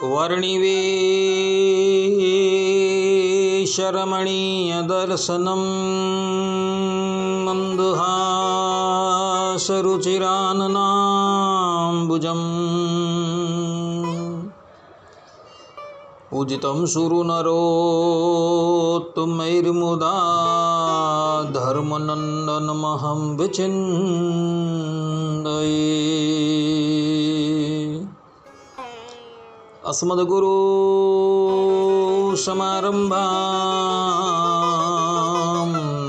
वर्णिवेशरमणीयदर्शनं मन्दहासरुचिराननाम्बुजम् पूजितं सुरनरोत्तमैर्मुदा धर्मनन्दनमहं विचिन्तये। अस्मद्गुरु समारम्भां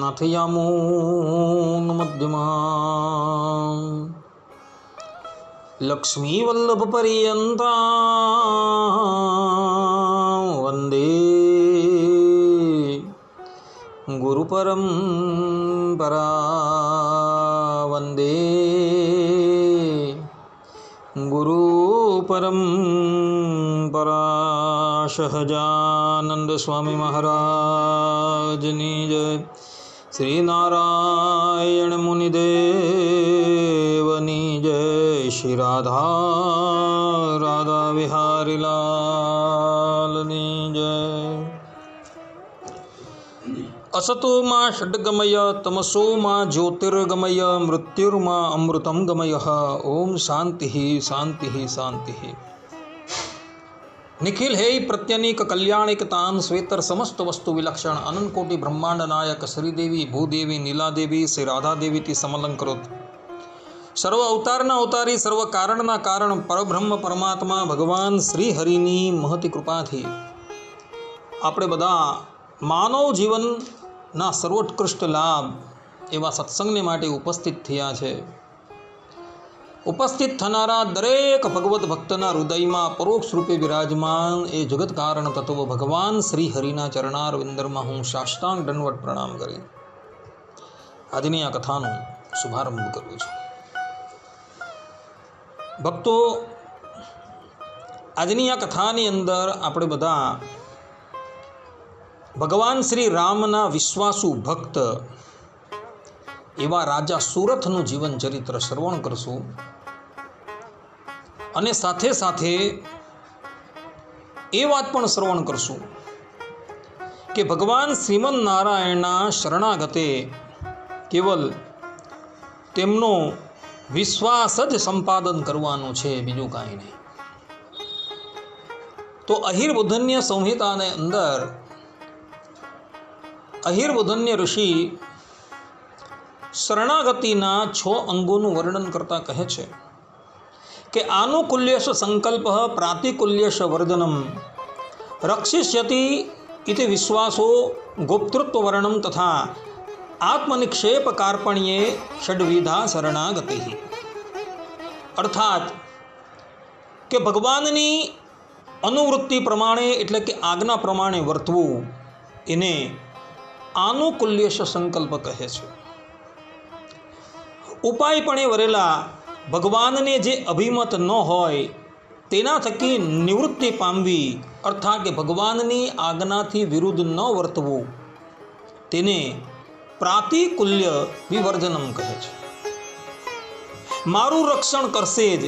नाथयामोन्मध्यमाम् लक्ष्मीवल्लभपर्यन्तां वन्दे गुरुपरम्परा वन्दे गुरुपरम्परा। सहजानंद स्वामी महाराजनी जय। श्री नारायण मुनिदेवनी जय। श्री राधा राधा विहारी लालनी जय। असतो मा षड्गमय तमसो मा ज्योतिर्गमय मृत्युर्मा अमृतं गमय। ओम शांति शांति शांति। निखिल हे प्रत्यनीक कल्याणिकतान श्वेतर समस्त वस्तु विलक्षण अनंत कोटि ब्रह्मांड नायक श्रीदेवी भूदेवी नीलादेवी श्री राधादेवी ती समलंकृत सर्व अवताરના અવતારી સર્વ કારણના કારણ પરબ્રહ્મ પરમાત્મા ભગવાન શ્રી હરિની મહતી કૃપાથી આપણે બધા માનવ જીવનના સર્વોત્કૃષ્ટ લાભ એવા સત્સંગને માટે ઉપસ્થિત થયા છે। ઉપસ્થિત થનારા દરેક ભગવત ભક્તના હૃદયમાં પરોક્ષ રૂપે વિરાજમાન એ જગત કારણ તત્વ ભગવાન શ્રી હરિના ચરણારવિંદરમાં હું સાષ્ટાંગ દંડવત પ્રણામ કરી આજની આ કથાનો શુભારંભ કરું છું। ભક્તો, આજની આ કથાની અંદર આપણે બધા ભગવાન શ્રી રામના વિશ્વાસુ ભક્ત એવા રાજા સુરથનું જીવન ચરિત્ર શ્રવણ કરશું અને સાથે સાથે એ વાત પણ શ્રવણ કરશું કે ભગવાન શ્રીમન નારાયણના શરણાગતે કેવલ તેમનો વિશ્વાસ જ સંપાદન કરવાનું છે, બીજું કાંઈ નહીં। તો અહિર્બુધન્ય સંહિતાને અંદર અહિર્બુધન્ય ઋષિ શરણાગતિના 6 અંગોનું વર્ણન કરતા કહે છે કે આનુકૂલ્યશ સંકલ્પ પ્રાતિકૂલ્યશ વર્જનમ રક્ષિષ્યતિ ઇતિ વિશ્વાસો ગોપ્તૃત્વવર્ણમ તથા આત્મનિક્ષેપ કાર્પણ્યે ષડવિધા શરણાગતિ। અર્થાત કે ભગવાનની અનુવૃત્તિ પ્રમાણે એટલે કે આજ્ઞા પ્રમાણે વર્તવું એને આનુકૂલ્યશ સંકલ્પ કહે છે। ઉપાય પણ એ વરેલા ભગવાનને જે અભિમત ન હોય તેના થકી નિવૃત્તિ પામવી અર્થાત કે ભગવાનની આજ્ઞાથી વિરુદ્ધ ન વર્તવું તેને પ્રાતિકૂલ્ય વિવર્જનમ કહે છે। મારું રક્ષણ કરશે જ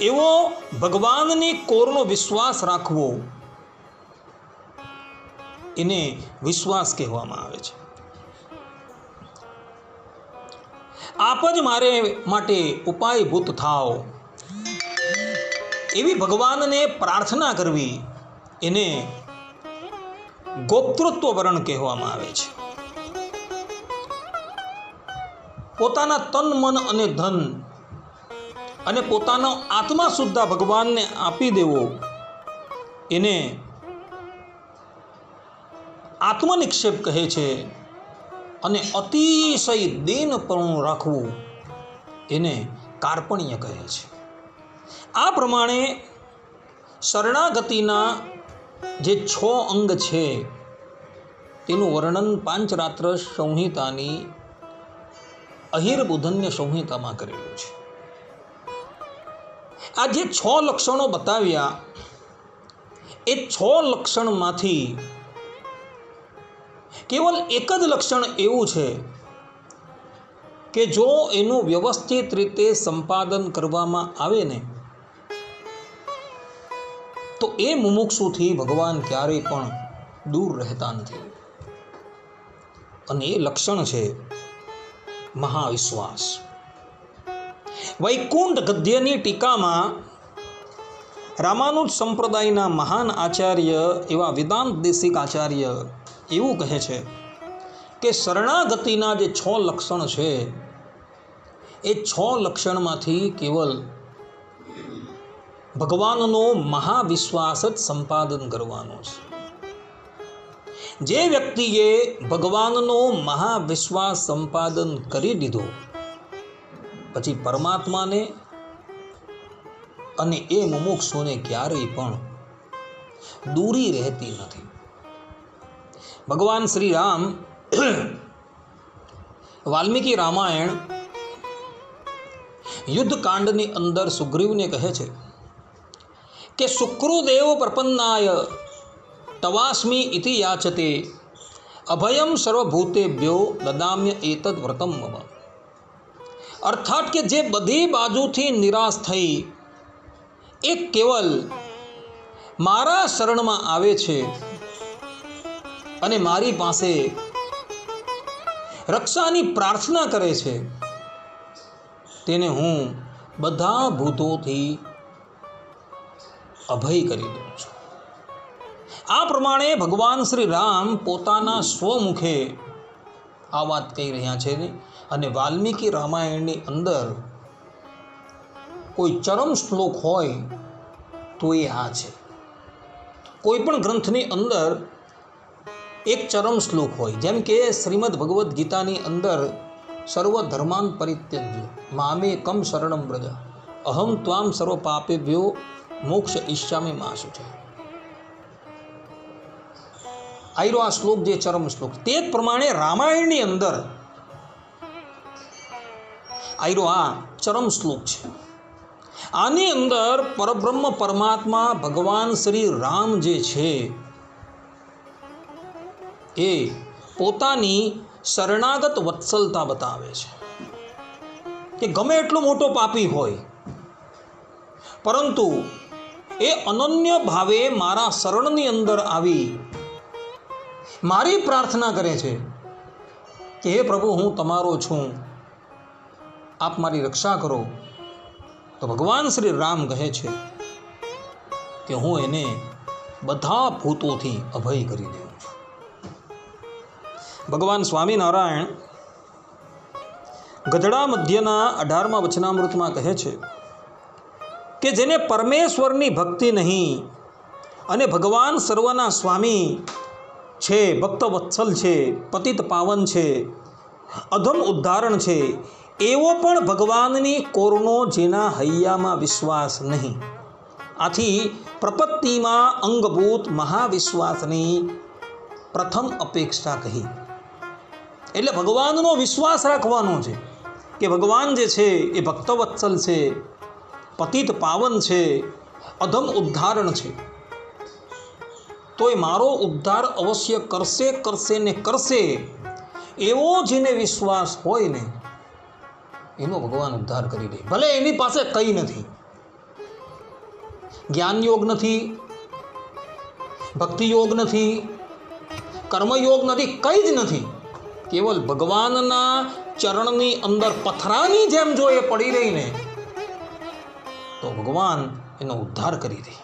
એવો ભગવાનની કોરનો વિશ્વાસ રાખવો એને વિશ્વાસ કહેવામાં આવે છે। આપ જ મારે માટે ઉપાયભૂત થાઓ એવી ભગવાનને પ્રાર્થના કરવી એને ગોપ્તૃત્વ વરણ કહેવામાં આવે છે। પોતાના તન મન અને ધન અને પોતાનો આત્મા સુદ્ધા ભગવાનને આપી દેવો એને આત્મનિક્ષેપ કહે છે અને અતિશય દેનપણું રાખવું એને કાર્પણ્ય કહે છે। આ પ્રમાણે શરણાગતિના જે 6 અંગ છે તેનું વર્ણન પાંચરાત્ર સંહિતાની અહિર્બુધન્ય સંહિતામાં કરેલું છે। આ જે 6 લક્ષણો બતાવ્યા એ 6 લક્ષણમાંથી કેવલ એક જ લક્ષણ એવું છે કે જો એનું વ્યવસ્થિત રીતે સંપાદન કરવામાં આવે ને તો એ મુમુક્ષુથી ભગવાન ક્યારેય પણ દૂર રહેતા નથી. અને એ લક્ષણ છે મહાવિશ્વાસ. વૈકુંઠ ગદ્યની ટીકામાં રામાનુજ સંપ્રદાયના મહાન આચાર્ય એવા વેદાંત દેશિક આચાર્ય એવું કહે છે કે શરણાગતિના જે 6 લક્ષણ છે એ 6 લક્ષણમાંથી કેવલ ભગવાનનો મહાવિશ્વાસ જ સંપાદન કરવાનો છે. જે વ્યક્તિએ ભગવાનનો મહાવિશ્વાસ સંપાદન કરી દીધો પછી પરમાત્માને અને એ મુમુક્ષુને ક્યારેય પણ દૂરી રહેતી નથી. ભગવાન શ્રી રામ વાલ્મીકી રામાયણ યુદ્ધકાંડની અંદર સુગ્રીવને કહે છે કે શુક્રુદેવ પ્રપન્નાય તવાસ્મી ઇતિ યાચતે અભયમ સર્વભૂતેભ્યો દદામ્ય એતદ વ્રતમ મમ. અર્થાત કે જે બધી બાજુથી નિરાશ થઈ એ કેવલ મારા શરણમાં આવે છે અને મારી પાસે રક્ષાની પ્રાર્થના કરે છે તેને હું બધા ભૂતોથી અભય કરી દઉં છું. આ પ્રમાણે ભગવાન શ્રી રામ પોતાના સ્વમુખે આ વાત કહી રહ્યા છે. અને વાલ્મીકી રામાયણની અંદર કોઈ ચરમ શ્લોક હોય તો એ આ છે. કોઈ પણ ગ્રંથની અંદર એક ચરમ શ્લોક હોય, જેમ કે શ્રીમદ ભગવદ્ ગીતાની અંદર સર્વ ધર્માન પરિત્યજ્ય મામેકમ શરણમ વ્રજ અહમ ત્વામ સર્વ પાપેભ્યો મોક્ષ ઈષ્યામિ મા શુચિ. આયરો આ શ્લોક જે ચરમ શ્લોક, તે જ પ્રમાણે રામાયણની અંદર આયરો આ ચરમ શ્લોક છે. આની અંદર પરબ્રહ્મ પરમાત્મા ભગવાન શ્રી રામ જે છે એ પોતાની શરણાગત વત્સલતા બતાવે છે કે ગમે એટલો મોટો પાપી હોય પરંતુ એ અનન્ય ભાવે મારા શરણની અંદર આવી મારી પ્રાર્થના કરે છે કે હે પ્રભુ, હું તમારો છું, આપ મારી રક્ષા કરો. તો ભગવાન શ્રી રામ કહે છે કે હું એને બધા ભૂતોથી અભય કરી દઉં છું. ભગવાન સ્વામિનારાયણ ગધડા મધ્યના 18મા વચનામૃતમાં કહે છે કે જેને પરમેશ્વરની ભક્તિ નહીં અને ભગવાન સર્વના સ્વામી છે, ભક્ત વત્સલ છે, પતિત પાવન છે, અધમ ઉદ્ધારણ છે, એવો પણ ભગવાનની કોરનો જેના હૈયામાં વિશ્વાસ નહીં. આથી પ્રપત્તિમાં અંગભૂત મહાવિશ્વાસની પ્રથમ અપેક્ષા કહી. એટલે ભગવાનનો વિશ્વાસ રાખવાનો છે કે ભગવાન જે છે એ ભક્તવત્સલ છે, પતિત પાવન છે, અધમ ઉદ્ધારણ છે, તો એ મારો ઉદ્ધાર અવશ્ય કરશે ને કરશે એવો જેને વિશ્વાસ હોય ને એનો ભગવાન ઉદ્ધાર કરી દે. ભલે એની પાસે કંઈ નથી, જ્ઞાન યોગ નથી, ભક્તિ યોગ નથી, કર્મયોગ નથી, કંઈ જ નથી, કેવલ ભગવાનના ચરણની અંદર પથરાની જેમ જો એ પડી રહીને તો ભગવાન એનો ઉદ્ધાર કરી દે.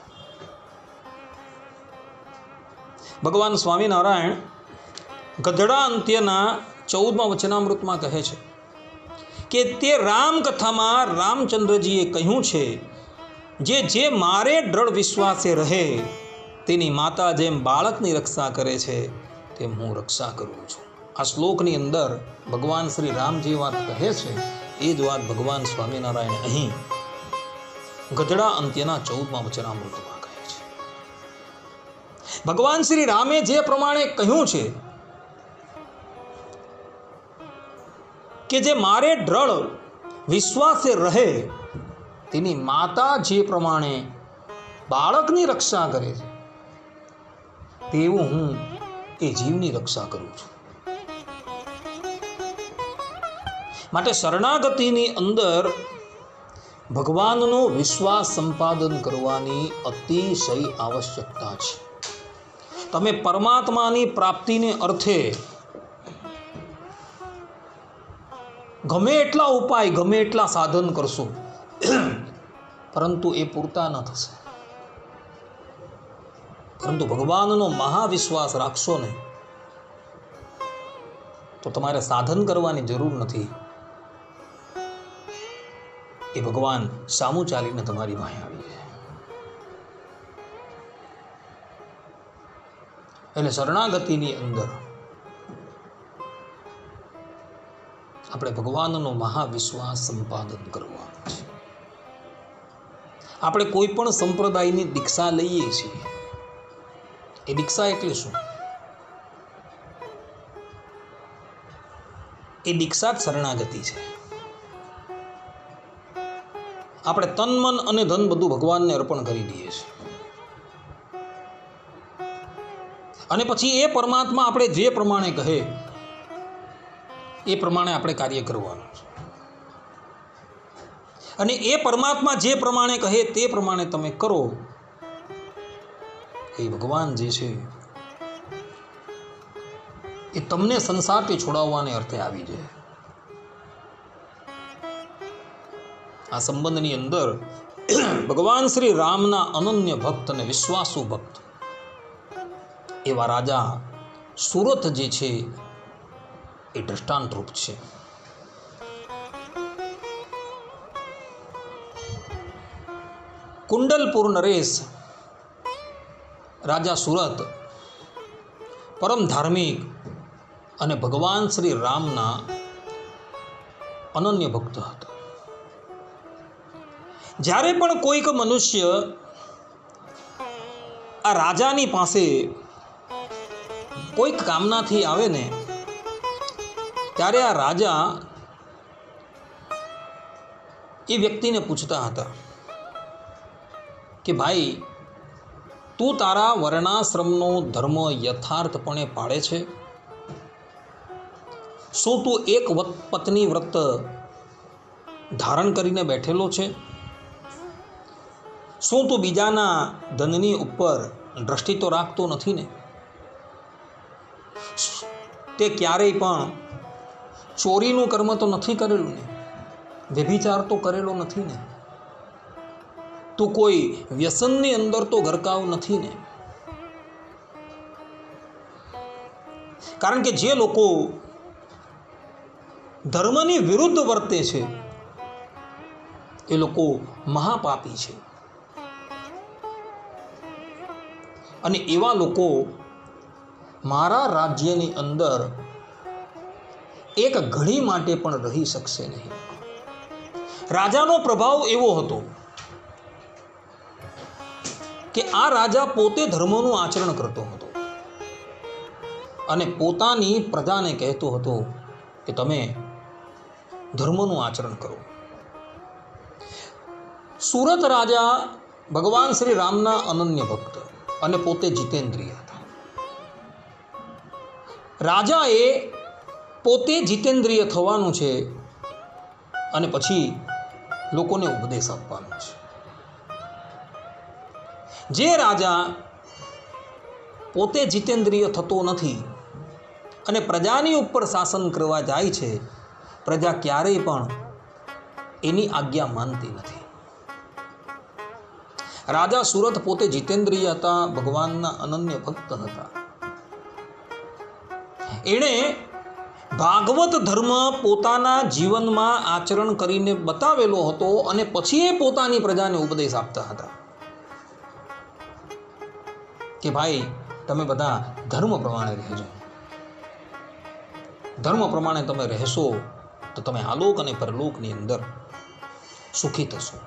ભગવાન સ્વામિનારાયણ ગધડા અંત્યના 14મા વચનામૃતમાં કહે છે કે તે રામકથામાં રામચંદ્રજીએ કહ્યું છે જે મારે દ્રઢ વિશ્વાસે રહે તેની માતા જેમ બાળકની રક્ષા કરે છે તેમ હું રક્ષા કરું છું. આ શ્લોકની અંદર ભગવાન શ્રી રામ જે વાત કહે છે એ જ વાત ભગવાન સ્વામિનારાયણ અહીં ગધડા અંત્યના 14મા વચનામૃતમાં કહે છે. ભગવાન શ્રી રામે જે પ્રમાણે કહ્યું છે કે જે મારે દ્રઢ વિશ્વાસે રહે તેની માતા જે પ્રમાણે બાળકની રક્ષા કરે છે તેવું હું એ જીવની રક્ષા કરું છું. માટે શરણાગતિની અંદર ભગવાનનો વિશ્વાસ સંપાદન કરવાની અતિશય આવશ્યકતા છે. તમે પરમાત્માની પ્રાપ્તિને અર્થે ગમે એટલા ઉપાય, ગમે એટલા સાધન કરશો, પરંતુ એ પૂરતા ન થશે. પરંતુ ભગવાનનો મહાવિશ્વાસ રાખશો ને તો તમારે સાધન કરવાની જરૂર નથી. એ ભગવાન સામું ચાલીને તમારી પાસે આવી જાય. એટલે શરણાગતિની અંદર આપણે ભગવાનનો મહાવિશ્વાસ સંપાદન કરવાનો છે. આપણે કોઈ પણ સંપ્રદાયની દીક્ષા લઈએ છીએ. એ દીક્ષા એટલે શું? એ દીક્ષા જ શરણાગતિ છે. આપણે તન, મન અને ધન બધું ભગવાનને અર્પણ કરી દઈએ છીએ અને પછી એ પરમાત્મા આપણે જે પ્રમાણે કહે એ પ્રમાણે આપણે કાર્ય કરવાનું છે. અને એ પરમાત્મા જે પ્રમાણે કહે તે પ્રમાણે તમે કરો. એ ભગવાન જે છે એ તમને સંસારથી છોડાવવાને અર્થે આવી જાય. આ સંબંધની અંદર ભગવાન શ્રી રામના અનન્ય ભક્ત અને વિશ્વાસુ ભક્ત એવા રાજા સુરત જે છે એ દ્રષ્ટાંત રૂપ છે. કુંડલપુર નરેશ રાજા સુરત પરમ ધાર્મિક અને ભગવાન શ્રી રામના અનન્ય ભક્ત હતા. જ્યારે પણ કોઈક મનુષ્ય આ રાજાની પાસે કોઈક કામનાથી આવે ને ત્યારે આ રાજા એ વ્યક્તિને પૂછતા હતા કે ભાઈ, તું તારા વર્ણાશ્રમનો ધર્મ યથાર્થપણે પાળે છે? શું તું એક પત્ની વ્રત ધારણ કરીને બેઠેલો છે? શું તું બીજાના ધનની ઉપર દ્રષ્ટિ તો રાખતો નથી ને? તે ક્યારેય પણ ચોરીનું કર્મ તો નથી કરેલું ને? વ્યભિચાર તો કરેલો નથી ને? તું કોઈ વ્યસનની અંદર તો ગરકાવ નથી ને? કારણ કે જે લોકો ધર્મની વિરુદ્ધ વર્તે છે એ લોકો મહાપાપી છે. અને એવા લોકો મારા રાજ્યની અંદર એક ઘડી માટે પણ રહી શકશે નહીં. રાજાનો પ્રભાવ એવો હતો કે આ રાજા પોતે ધર્મનું આચરણ કરતો હતો અને પોતાની પ્રજાને કહેતો હતો કે તમે ધર્મનું આચરણ કરો. સુરત રાજા ભગવાન શ્રી રામના અનન્ય ભક્ત અને પોતે જીતેન્દ્રિય હતા. રાજાએ પોતે જીતેન્દ્રિય થવાનું છે અને પછી લોકોને ઉપદેશ આપવાનો છે. જે રાજા પોતે જીતેન્દ્રિય થતો નથી અને પ્રજાની ઉપર શાસન કરવા જાય છે, પ્રજા ક્યારેય પણ એની આજ્ઞા માનતી નથી. રાજા સુરત પોતે જીતેન્દ્રિય હતા, ભગવાનના અનન્ય ભક્ત હતા. એણે ભાગવત ધર્મ પોતાના જીવનમાં આચરણ કરીને બતાવેલો હતો અને પછી એ પોતાની પ્રજાને ઉપદેશ આપતા હતા કે ભાઈ, તમે બધા ધર્મ પ્રમાણે રહેજો. ધર્મ પ્રમાણે તમે રહેશો તો તમે આલોક અને પરલોકની અંદર સુખી થશો.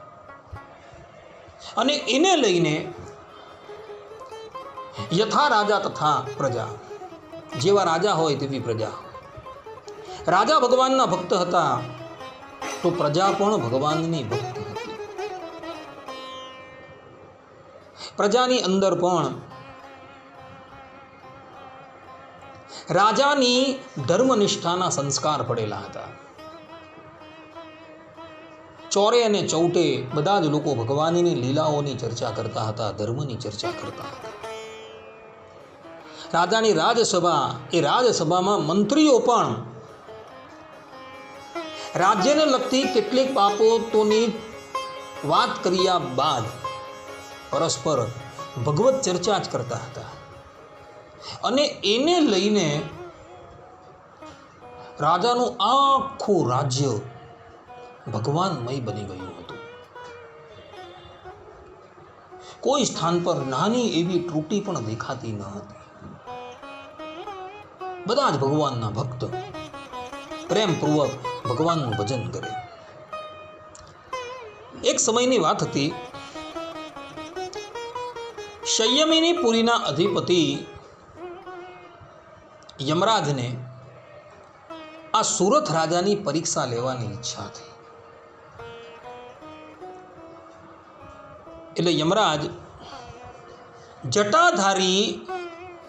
અને એને લઈને યથા રાજા તથા પ્રજા, જેવા રાજા હોય તેવી પ્રજા. રાજા ભગવાનના ભક્ત હતા તો પ્રજા પણ ભગવાનની ભક્ત હતી. પ્રજાની અંદર પણ રાજાની ધર્મનિષ્ઠાના સંસ્કાર પડેલા હતા. ચોરે અને ચૌટે બધા જ લોકો ભગવાનની લીલાઓની ચર્ચા કરતા હતા, ધર્મની ચર્ચા કરતા હતા. રાજાની રાજસભા, એ રાજસભામાં મંત્રીઓ પણ રાજ્યને લગતી કેટલીક બાબતોની વાત કર્યા બાદ પરસ્પર ભગવત ચર્ચા જ કરતા હતા. અને એને લઈને રાજાનું આખું રાજ્ય ભગવાનમય બની ગયું હતું. કોઈ સ્થાન પર નાની એવી ત્રુટિ પણ દેખાતી ન હતી. બધા જ ભગવાનના ભક્ત પ્રેમપૂર્વક ભગવાનનું ભજન કરે. એક સમયની વાત હતી. સંયમિની પુરીના અધિપતિ યમરાજને આ સુરત રાજાની પરીક્ષા લેવાની ઈચ્છા હતી. એટલે યમરાજ જટાધારી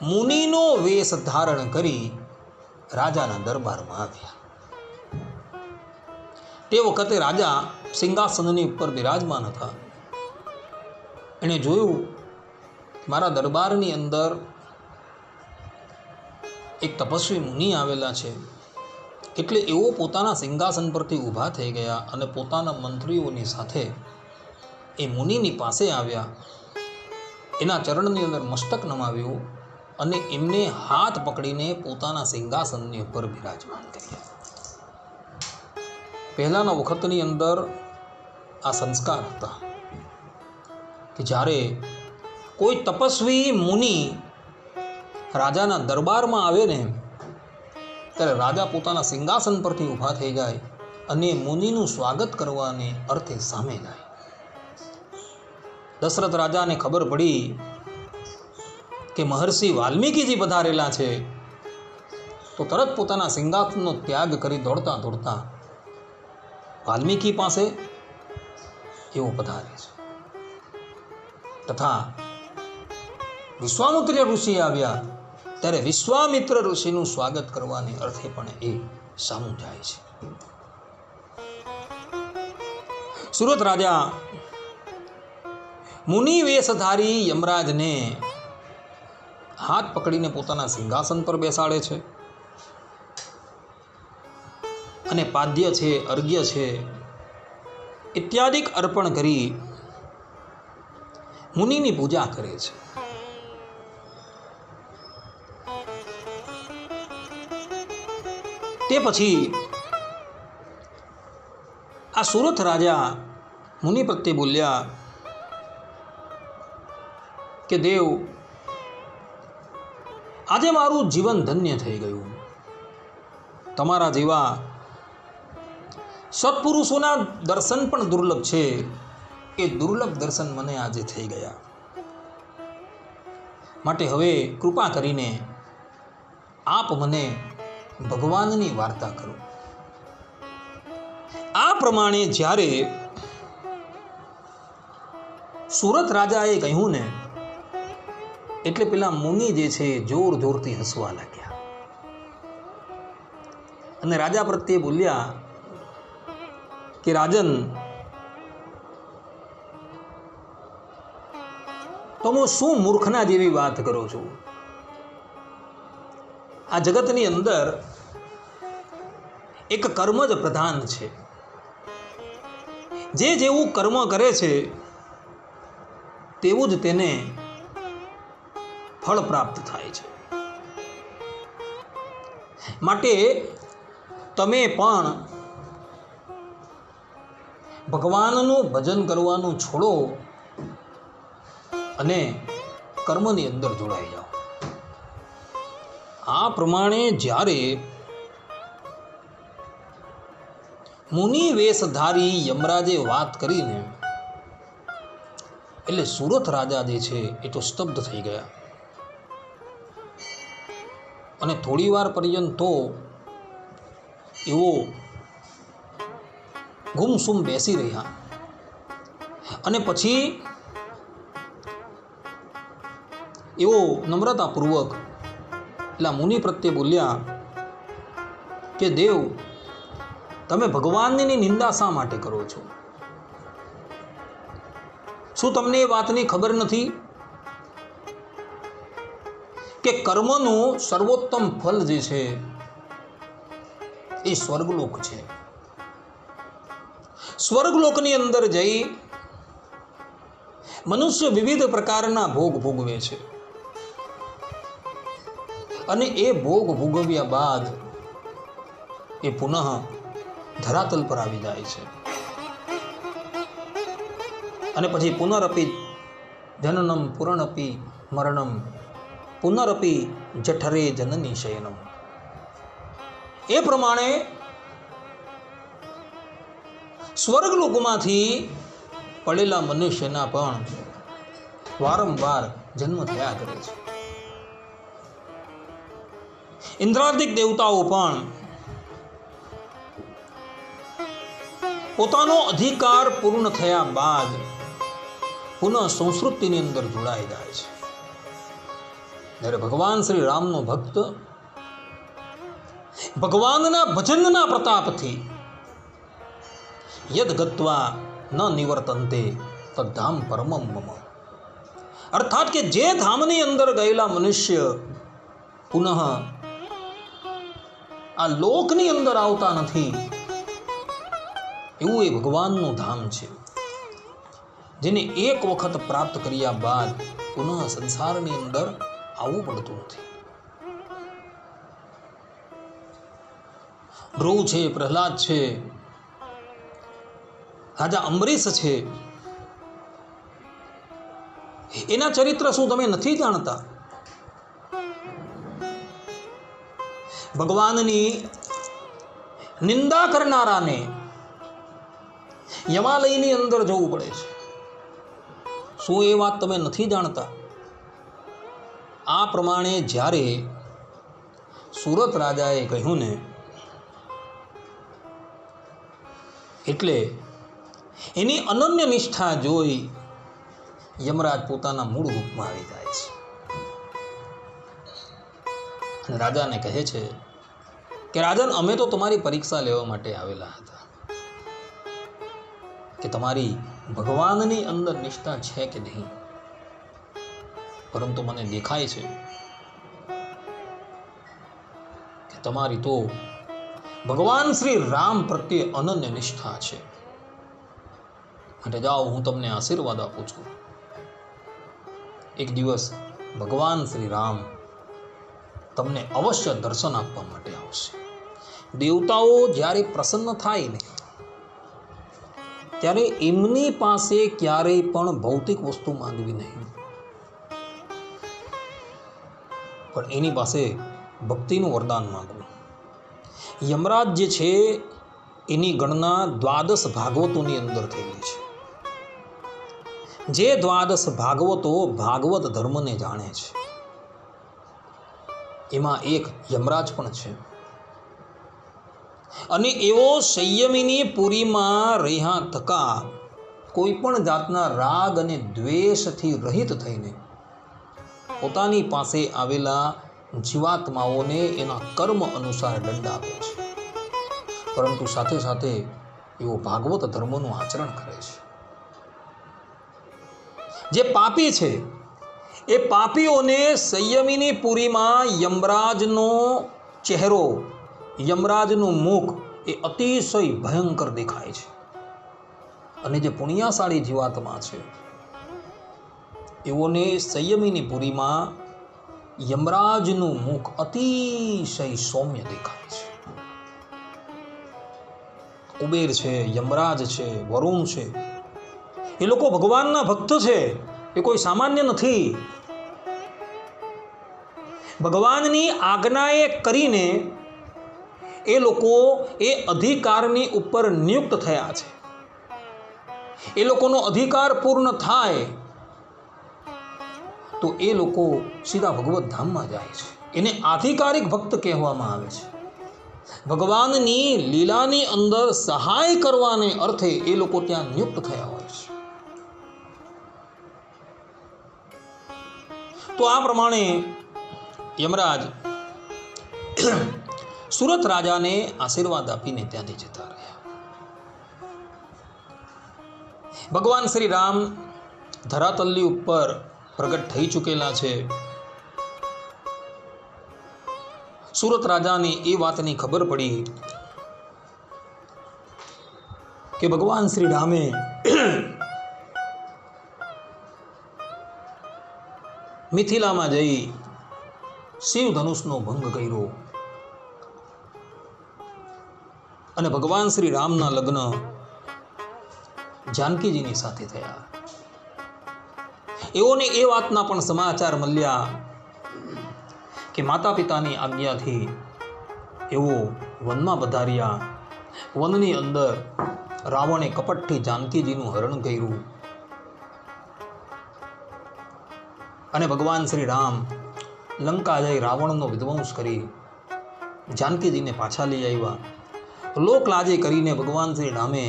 મુનિનો વેશ ધારણ કરી રાજાના દરબારમાં આવ્યા. તે વખતે રાજા સિંહાસનની ઉપર બિરાજમાન હતા. એણે જોયું મારા દરબારની અંદર એક તપસ્વી મુનિ આવેલા છે. એટલે એઓ પોતાના સિંહાસન પરથી ઊભા થઈ ગયા અને પોતાના મંત્રીઓની સાથે એ મુનિની પાસે આવ્યા. એના ચરણની અંદર મસ્તક નમાવ્યું અને એમને હાથ પકડીને પોતાના સિંહાસનની ઉપર બિરાજમાન કર્યા. પહેલાના વખતની અંદર આ સંસ્કાર હતા કે જ્યારે કોઈ તપસ્વી મુનિ રાજાના દરબારમાં આવે ને ત્યારે રાજા પોતાના સિંહાસન પરથી ઊભા થઈ જાય અને મુનિનું સ્વાગત કરવાને અર્થે સામે જાય. દશરથ રાજાને ખબર પડી કે મહર્ષિ વાલ્મીકીજી પધારેલા છે, તો તરત પોતાના સિંહાસનનો ત્યાગ કરી દોડતા દોડતા વાલ્મીકી પાસે એવો પધારે છે. તથા વિશ્વામિત્ર ઋષિ આવ્યા ત્યારે વિશ્વામિત્ર ઋષિનું સ્વાગત કરવાને અર્થે પણ એ સામું જાય છે. સુરત રાજા મુનિ વેશધારી યમરાજને હાથ પકડીને પોતાના સિંહાસન પર બેસાડે છે અને પાદ્ય છે, અર્ઘ્ય છે ઇત્યાદિક અર્પણ કરી મુનિની પૂજા કરે છે. તે પછી આ સુરત રાજા મુનિ પ્રત્યે બોલ્યા કે દેવ, આજે મારું જીવન ધન્ય થઈ ગયું. તમારા જેવા સત્પુરુષોના દર્શન પણ દુર્લભ છે. એ દુર્લભ દર્શન મને આજે થઈ ગયા. માટે હવે કૃપા કરીને આપ મને ભગવાનની વાર્તા કરો. આ પ્રમાણે જ્યારે સુરત રાજાએ કહ્યું ને એટલે પેલા મુનિ જે છે જોર જોરથી હસવા લાગ્યા અને રાજા પ્રત્યે બોલ્યા કે રાજન, તમે શું મૂર્ખના જેવી વાત કરો છો? આ જગતની અંદર એક કર્મ જ પ્રધાન છે. જે જેવું કર્મ કરે છે તેવું જ તેને ફળ પ્રાપ્ત થાય છે. માટે તમે પણ ભગવાનનું ભજન કરવાનું છોડો અને કર્મની અંદર જોડાઈ જાઓ. આ પ્રમાણે જ્યારે મુનિ વેશધારી યમરાજે વાત કરીને એટલે સુરત રાજા જે છે એ તો સ્તબ્ધ થઈ ગયા અને થોડી વાર પર્યંત તો એવો ગુમસુમ બેસી રહ્યા અને પછી એવો નમ્રતાપૂર્વક એટલે મુનિ પ્રત્યે બોલ્યા કે દેવ, તમે ભગવાનની નિંદા શા માટે કરો છો? શું તમને એ વાતની ખબર નથી કે કર્મનું સર્વોત્તમ ફલ જે છે એ સ્વર્ગલોક છે. સ્વર્ગલોકની અંદર જઈ મનુષ્ય વિવિધ પ્રકારના ભોગ ભોગવે છે અને એ ભોગ ભોગવ્યા બાદ એ પુનઃ ધરાતલ પર આવી જાય છે અને પછી પુનરપી જનનમ પુનરપી મરણમ પુનરપી જઠરે જનની શયનમ. એ પ્રમાણે સ્વર્ગલોકમાંથી પડેલા મનુષ્યના પણ વારંવાર જન્મ થયા કરે છે. ઇન્દ્રાદિક દેવતાઓ પણ પોતાનો અધિકાર પૂર્ણ થયા બાદ પુનઃ સંસ્કૃતિની અંદર જોડાઈ જાય છે. જ્યારે ભગવાન શ્રી રામનો ભક્ત ભગવાનના ભજનના પ્રતાપથી યદ ગત્વા ન નિવર્તન્તે તદ્ધામ પરમમ મમ, અર્થાત કે જે ધામની અંદર ગયેલા મનુષ્ય પુનઃ આ લોકની અંદર આવતા નથી, એવું એ ભગવાનનું ધામ છે, જેને એક વખત પ્રાપ્ત કર્યા બાદ પુનઃ સંસારની અંદર આવવું પડતું નથી. ધ્રુવ છે, પ્રહલાદ છે, રાજા અંબરીશ છે, એના ચરિત્ર શું તમે નથી જાણતા? ભગવાનની નિંદા કરનારાને યમાલયની અંદર જવું પડે છે. શું એ વાત તમે નથી જાણતા? આ પ્રમાણે જ્યારે સુરત રાજાએ કહ્યું ને, એટલે એની અનન્ય નિષ્ઠા જોઈ યમરાજ પોતાના મૂળ રૂપમાં આવી જાય છે અને રાજાને કહે છે કે રાજન, અમે તો તમારી પરીક્ષા લેવા માટે આવેલા હતા કે તમારી ભગવાનની અંદર નિષ્ઠા છે કે નહીં, પરંતુ મને દેખાય છે કે તમારી તો ભગવાન શ્રી રામ પ્રત્યે અનન્ય નિષ્ઠા છે. માટે જાઓ, હું તમને આશીર્વાદ આપું છું. એક દિવસ ભગવાન શ્રી રામ તમને અવશ્ય દર્શન આપવા માટે આવશે. દેવતાઓ જ્યારે પ્રસન્ન થાય ને, ત્યારે એમની પાસે ક્યારેય પણ ભૌતિક વસ્તુ માંગવી નહીં, પણ એની પાસે ભક્તિનું વરદાન માંગવું. યમરાજ જે છે એની ગણના 12 ભાગવતોની અંદર થયેલી છે. જે 12 ભાગવતો ભાગવત ધર્મને જાણે છે, એમાં એક યમરાજ પણ છે. અને એવો સંયમીની પુરીમાં રહ્યા થકા કોઈ પણ જાતના રાગ અને દ્વેષથી રહિત થઈને પોતાની પાસે આવેલા જીવાત્માઓને એના કર્મ અનુસાર દંડ આપે છે, પરંતુ સાથે સાથે એવો ભાગવત ધર્મનું આચરણ કરે છે. જે પાપી છે એ પાપીઓને સંયમીની પુરીમાં યમરાજનો ચહેરો, યમરાજનું મુખ એ અતિશય ભયંકર દેખાય છે. અને જે પુણ્યશાળી જીવાત્મા છે એઓને સંયમીની પુરીમાં યમરાજનું મુખ અતિશય સૌમ્ય દેખાય છે. કુબેર છે, યમરાજ છે, વરુણ છે, એ લોકો ભગવાનના ભક્ત છે, એ કોઈ સામાન્ય નથી. ભગવાનની આજ્ઞાએ કરીને એ લોકો એ અધિકારની ઉપર નિયુક્ત થયા છે. એ લોકોનો અધિકાર પૂર્ણ થાય તો એ લોકો સીધા ભગવત ધામમાં જાય છે. એને આધિકારિક ભક્ત કહેવામાં આવે છે. ભગવાનની લીલાની અંદર સહાય કરવાને અર્થે એ લોકો ત્યાં નિયુક્ત થયા હોય છે. તો આ પ્રમાણે યમરાજ સુરત રાજાને આશીર્વાદ આપીને ત્યાંથી જતા રહ્યા. ભગવાન શ્રી રામ ધરાતલની ઉપર પ્રગટ થઈ ચૂકેલા છે. સુરત રાજાને એ વાતની ખબર પડી કે ભગવાન શ્રી રામે મિથિલામાં જઈ શિવ ધનુષનો ભંગ કર્યો અને ભગવાન શ્રી રામના લગ્ન જાનકીજીની સાથે થયા. એઓને એ વાતના પણ સમાચાર મળ્યા કે માતા પિતાની આજ્ઞાથી એવો વનમાં પધાર્યા. વનની અંદર રાવણે કપટથી જાનકીજીનું હરણ કર્યું અને ભગવાન શ્રી રામ લંકા જઈ રાવણનો વિધ્વંસ કરી જાનકીજીને પાછા લઈ આવ્યા. લોકલાજે કરીને ભગવાન શ્રી રામે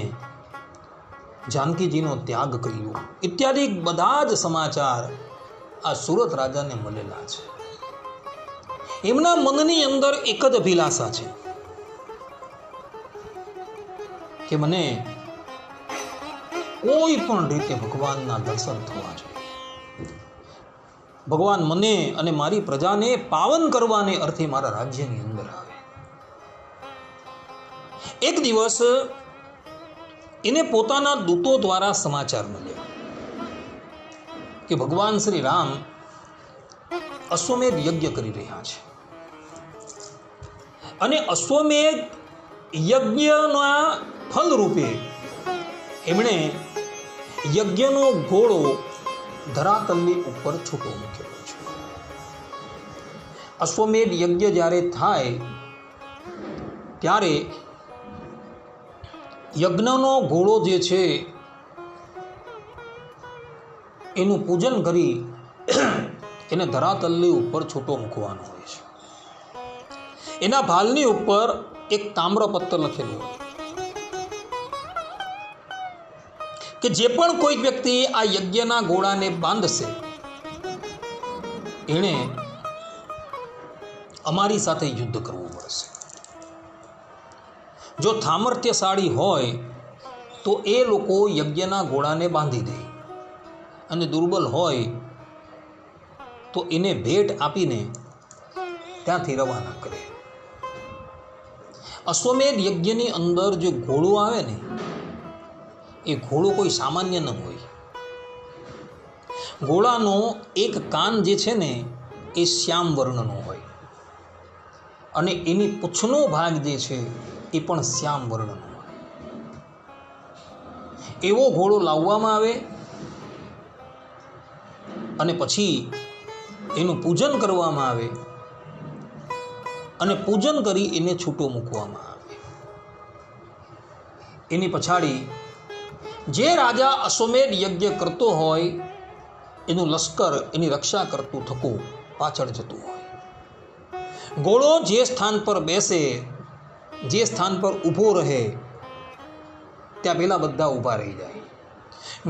જાનકીજીનો ત્યાગ કર્યો ઇત્યાદિ બધા જ સમાચાર આ સુરત રાજાને મળેલા છે. એમના મનની અંદર એક જ અભિલાષા છે કે મને કોઈ પણ રીતે ભગવાનના દર્શન થવા જોઈએ. ભગવાન મને અને મારી પ્રજાને પાવન કરવાને અર્થે મારા રાજ્યની અંદર આવે. એક દિવસ એને પોતાના દૂતો દ્વારા સમાચાર મળ્યા કે ભગવાન શ્રી રામ અશ્વમેધ યજ્ઞ કરી રહ્યા છે અને અશ્વમેધ યજ્ઞના ફલ રૂપે એમણે યજ્ઞનો ઘોડો ધરાતલની ઉપર છૂટો મૂકેલો છે. અશ્વમેધ યજ્ઞ જ્યારે થાય ત્યારે યજ્ઞનો ઘોડો જે છે એનું પૂજન કરી એને ધરાતલની ઉપર છૂટો મૂકવાનો હોય છે. એના ભાલની ઉપર એક તામ્રપત્ર લખેલું હોય કે જે પણ કોઈ વ્યક્તિ આ યજ્ઞના ઘોડાને બાંધશે એણે અમારી સાથે યુદ્ધ કરવું પડશે. જો સામર્થ્યશાળી હોય તો એ લોકો યજ્ઞના ઘોડાને બાંધી દે અને દુર્બલ હોય તો એને ભેટ આપીને ત્યાંથી રવાના કરે. અશ્વમેધ યજ્ઞની અંદર જે ઘોડો આવે ને એ ઘોડો કોઈ સામાન્ય ન હોય. ઘોડાનો એક કાન જે છે ને એ શ્યામ વર્ણનો હોય અને એની પૂંછનો ભાગ જે છે એ પણ શ્યામ વર્ણનો હોય. એવો ઘોડો લાવવામાં આવે અને પછી એનું પૂજન કરવામાં આવે અને પૂજન કરી એને છૂટો મૂકવામાં આવે. એની પછાડી જે રાજા અશ્વમેધ યજ્ઞ કરતો હોય એનું લશ્કર એની રક્ષા કરતું થકું પાછળ જતું હોય. ઘોડો જે સ્થાન પર બેસે જે સ્થાન પર ઊભો રહે ત્યાં પેલા બધા ઊભા રહી જાય.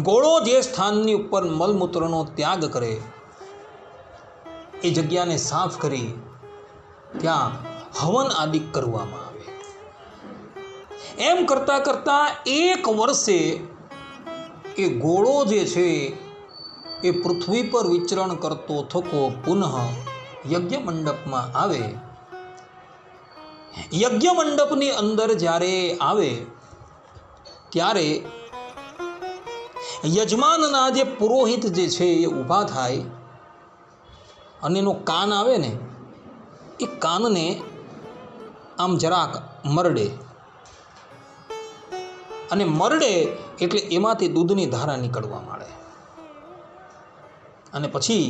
ઘોડો જે સ્થાનની ઉપર મલમૂત્રનો ત્યાગ કરે એ જગ્યાને સાફ કરી ત્યાં હવન આદિ કરવામાં આવે. એમ કરતાં કરતાં એક વર્ષે એ ઘોડો જે છે એ પૃથ્વી પર વિચરણ કરતો થકો પુનઃ યજ્ઞ મંડપમાં આવે. યજ્ઞ મંડપની અંદર જ્યારે આવે ત્યારે યજમાનના જે પુરોહિત જે છે એ ઊભા થાય અને એનો કાન આવે ને એ કાનને આમ જરાક મરડે અને મરડે એટલે એમાંથી દૂધની ધારા નીકળવા માંડે અને પછી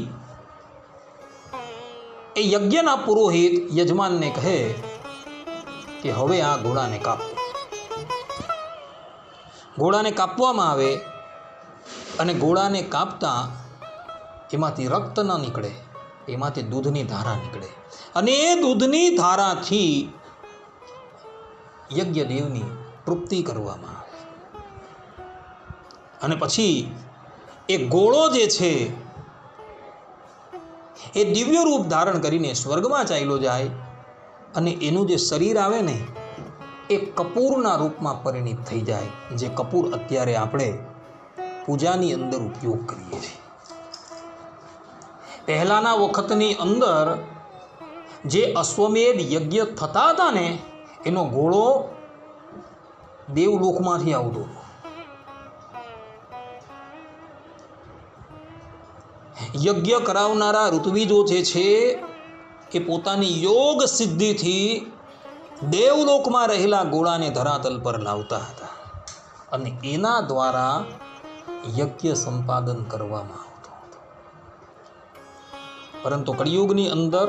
એ યજ્ઞના પુરોહિત યજમાનને કહે કે હવે આ ઘોડાને કાપો. ઘોડાને કાપવામાં આવે અને ઘોડાને કાપતા એમાંથી રક્ત ન નીકળે, એમાંથી દૂધની ધારા નીકળે અને એ દૂધની ધારાથી યજ્ઞદેવની તૃપ્તિ કરવામાં આવે. અને પછી એ ઘોડો જે છે એ દિવ્ય રૂપ ધારણ કરીને સ્વર્ગમાં ચાલ્યો જાય અને એનું જે શરીર આવે ને એ કપૂરના રૂપમાં પરિણિત થઈ જાય. જે કપૂર અત્યારે આપણે પૂજાની અંદર ઉપયોગ કરીએ છીએ. પહેલાના વખતની અંદર જે અશ્વમેધ યજ્ઞ થતા હતા ને એનો ઘોડો દેવલોકમાંથી આવતો હતો. યજ્ઞ કરાવનારા ઋત્વિજો જે છે એ પોતાની યોગ સિદ્ધિથી દેવલોકમાં રહેલા ઘોડાને ધરાતલ પર લાવતા હતા અને એના દ્વારા યજ્ઞ સંપાદન કરવામાં આવતું હતું. પરંતુ કળિયુગની અંદર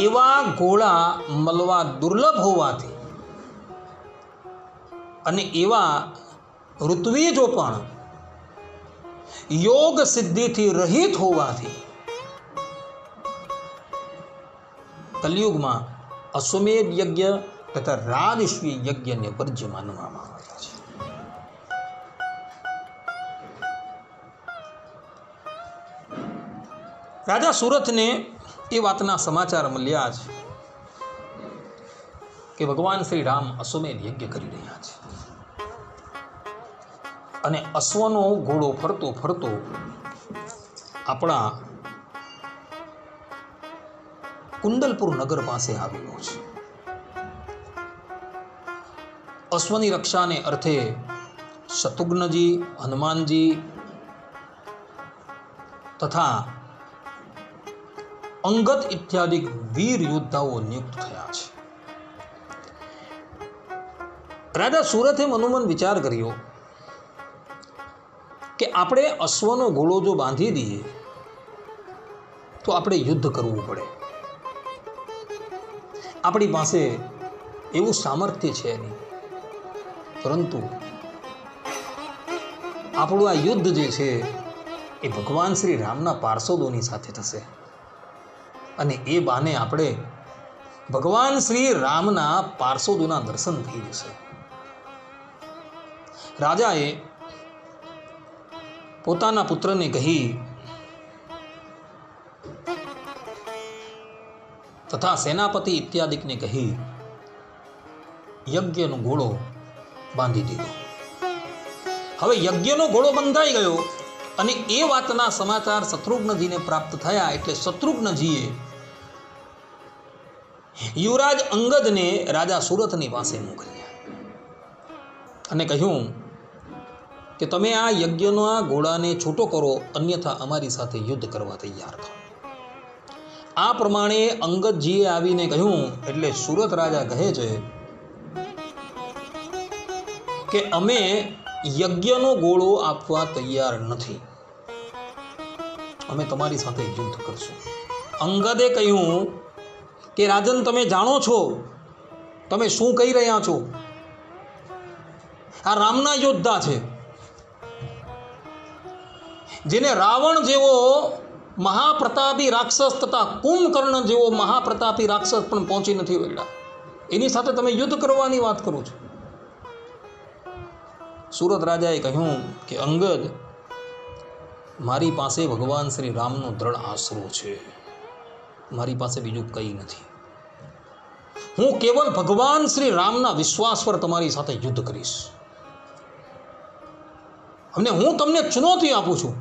એવા ઘોડા મળવા દુર્લભ હોવાથી અને એવા ઋત્વિજો પણ યોગ સિદ્ધિથી રહિત હોવાથી કલિયુગમાં અશ્વમેધ યજ્ઞ તથા રાજશ્વી યજ્ઞને વર્જ્ય માનવામાં આવ્યા છે. રાજા સુરથને એ વાતના સમાચાર મળ્યા છે કે ભગવાન શ્રી રામ અશ્વમેધ યજ્ઞ કરી રહ્યા છે અને અશ્વનો ઘોડો ફરતો ફરતો આપણા કુંડલપુર નગર પાસે આવેલો છે. અશ્વની રક્ષાને અર્થે શત્રુઘ્નજી, હનુમાનજી તથા અંગદ ઇત્યાદિ વીર યોદ્ધાઓ નિયુક્ત થયા છે. રાજા સુરથે મનોમન વિચાર કર્યો કે આપણે અશ્વનો ઘોડો જો બાંધી દઈએ તો આપણે યુદ્ધ કરવું પડે. આપણી પાસે એવું સામર્થ્ય છે નહીં, પરંતુ આપણું આ યુદ્ધ જે છે એ ભગવાન શ્રી રામના પાર્ષદોની સાથે થશે અને એ બાને આપણે ભગવાન શ્રી રામના પાર્ષદોના દર્શન થઈ જશે. રાજાએ પોતાના પુત્રને કહી તથા સેનાપતિ ઇત્યાદિકને કહી યજ્ઞનો ઘોડો બાંધી દીધો. હવે યજ્ઞનો ઘોડો બંધાઈ ગયો અને એ વાતના સમાચાર શત્રુઘ્નજીને પ્રાપ્ત થયા એટલે શત્રુઘ્નજીએ યુવરાજ અંગદને રાજા સુરથની પાસે મોકલ્યા અને કહ્યું કે તમે આ યજ્ઞના ઘોડાને છૂટો કરો, અન્યથા અમારી સાથે યુદ્ધ કરવા તૈયાર થાઓ. આ પ્રમાણે અંગદજીએ આવીને કહ્યું એટલે સુરત રાજા કહે છે કે અમે યજ્ઞનો ઘોડો આપવા તૈયાર નથી, અમે તમારી સાથે યુદ્ધ કરશું. અંગદે કહ્યું કે રાજન, તમે જાણો છો તમે શું કહી રહ્યા છો? આ રામના યોદ્ધા છે, જેને રાવણ જેવો મહાપ્રતાપી રાક્ષસ તથા કુંભકર્ણ જેવો મહાપ્રતાપી રાક્ષસ પણ પહોંચી નથી વળ્યા, એની સાથે તમે યુદ્ધ કરવાની વાત કરો છો. સુરત રાજાએ કહ્યું કે અંગદ, મારી પાસે ભગવાન શ્રી રામનો દ્રઢ આશરો છે, મારી પાસે બીજું કંઈ નથી. હું કેવલ ભગવાન શ્રી રામના વિશ્વાસ પર તમારી સાથે યુદ્ધ કરીશ અને હું તમને ચુનૌતી આપું છું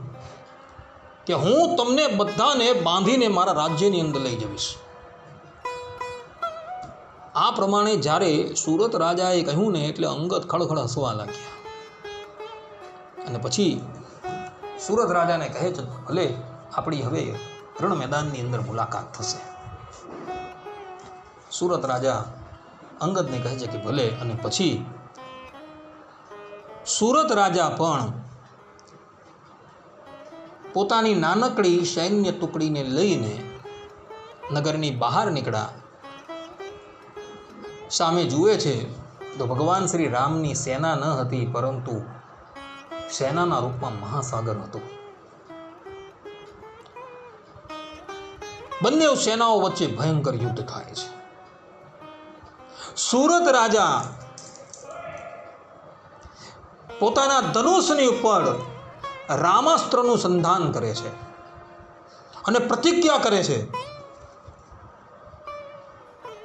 કે હું તમને બધાને બાંધીને મારા રાજ્યની અંદર લઈ જઈશ. આ પ્રમાણે જ્યારે સુરત રાજાએ કહ્યું ને એટલે અંગદ ખળખળ હસવા લાગ્યા અને પછી સુરત રાજાને કહે છે, ભલે આપણી હવે રણ મેદાનની અંદર મુલાકાત થશે. સુરત રાજા અંગદને કહે છે કે ભલે, અને પછી સુરત રાજા પણ પોતાની નાનકડી સૈન્ય ટુકડીને લઈને નગરની બહાર નીકળ્યા. સામે જુએ છે તો ભગવાન શ્રી રામની સેના ન હતી, પરંતુ સેનાના રૂપમાં મહાસાગર હતો. બંને સેનાઓ વચ્ચે ભયંકર યુદ્ધ થાય છે. સુરત રાજા પોતાના ધનુષની ઉપર રામાસ્ત્રનું સંધાન કરે છે અને પ્રતિજ્ઞા કરે છે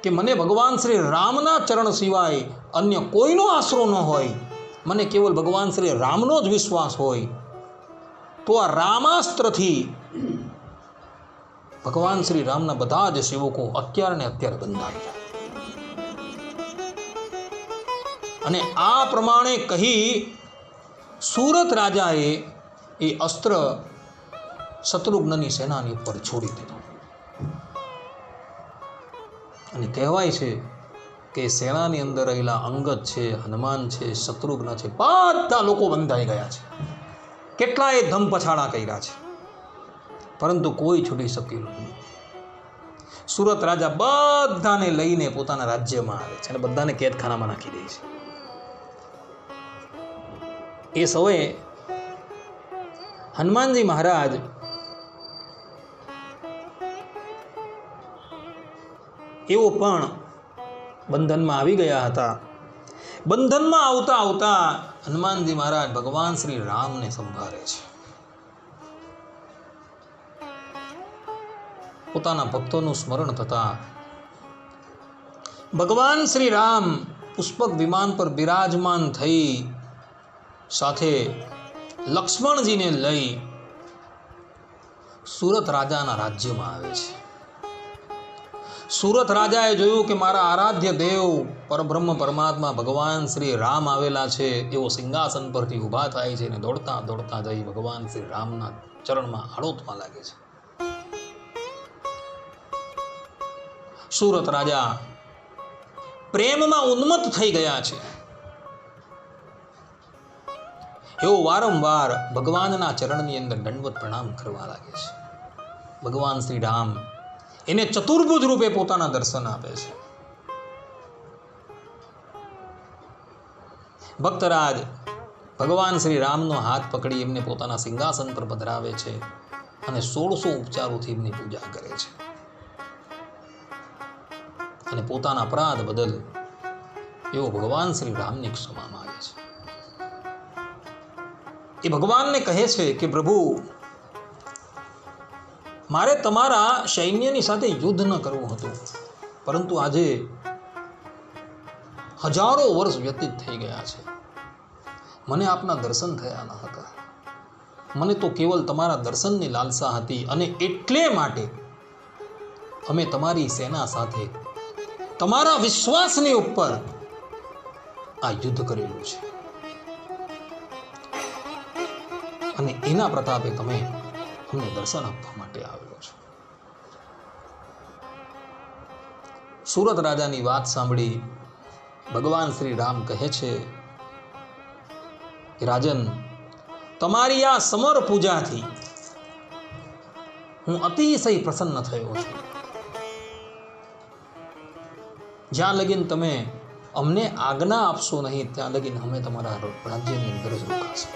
કે મને ભગવાન શ્રી રામના ચરણ સિવાય અન્ય કોઈનો આશરો ન હોય, મને કેવલ ભગવાન શ્રી રામનો જ વિશ્વાસ હોય તો આ રામાસ્ત્રથી ભગવાન શ્રી રામના બધા જ સેવકો અત્યારે ને અત્યારે બંધાઈ જાય. અને આ પ્રમાણે કહી સુરત રાજાએ એ અસ્ત્ર શત્રુઘ્નની સેનાની ઉપર છોડી દીધું. અને કહેવાય છે કે સેનાની અંદર રહેલા અંગદ છે, હનુમાન છે, શત્રુઘ્ન છે, બધા લોકો બંધાઈ ગયા છે. કેટલાય ધમપછાડા કર્યા છે, પરંતુ કોઈ છૂટી શક્યું નહીં. સુરત રાજા બધાને લઈને પોતાના રાજ્યમાં આવે છે અને બધાને કેદખાનામાં નાખી દે છે. એ સમયે હનુમાનજી મહારાજ એવો પણ બંધનમાં આવી ગયા હતા. બંધનમાં આવતા આવતા હનુમાનજી મહારાજ ભગવાન શ્રી રામને સંભાળે છે. પોતાના ભક્તોનું સ્મરણ થતા ભગવાન શ્રી રામ પુષ્પક વિમાન પર બિરાજમાન થઈ સાથે લક્ષ્મણજીને લઈ સુરત રાજાના રાજ્યમાં આવે છે. સુરત રાજાએ જોયું કે મારા આરાધ્ય દેવ પરબ્રહ્મ પરમાત્મા ભગવાન શ્રી રામ આવેલા છે. એવો સિંહાસન પરથી ઊભા થાય છે અને દોડતા દોડતા જઈ ભગવાન શ્રી રામના ચરણમાં આળોતવા લાગે છે. સુરત રાજા પ્રેમમાં ઉન્મત્ત થઈ ગયા છે. એવો વારંવાર ભગવાનના ચરણની અંદર દંડવત પ્રણામ કરવા લાગે છે. ભગવાન શ્રી રામ એને ચતુર્ભુજ રૂપે પોતાના દર્શન આપે છે. ભક્તરાજ ભગવાન શ્રી રામનો હાથ પકડી એમને પોતાના સિંહાસન પર પધરાવે છે અને 1600 ઉપચારોથી એમની પૂજા કરે છે અને પોતાના અપરાધ બદલ એવો ભગવાન શ્રી રામની ક્ષમા માંગે છે. એ ભગવાનને કહે છે કે પ્રભુ, મારે તમારા સૈન્યની સાથે યુદ્ધ ન કરવું હતું, પરંતુ આજે હજારો વર્ષ વ્યતીત થઈ ગયા છે, મને આપના દર્શન થયા ન હતા. મને તો કેવલ તમારા દર્શનની લાલસા હતી અને એટલે માટે અમે તમારી સેના સાથે તમારા વિશ્વાસની ઉપર આ યુદ્ધ કરેલું છે અને એના પ્રતાપે તમે અમને દર્શન આપવા માટે આવેલો છો. સુરત રાજાની વાત સાંભળી ભગવાન શ્રી રામ કહે છે કે રાજન, તમારી આ સમર પૂજાથી હું અતિશય પ્રસન્ન થયો છું. જ્યાં લગીન તમે અમને આજ્ઞા આપશો નહીં ત્યાં લગીન અમે તમારા રાજ્યની અંદર જ રોકાશું.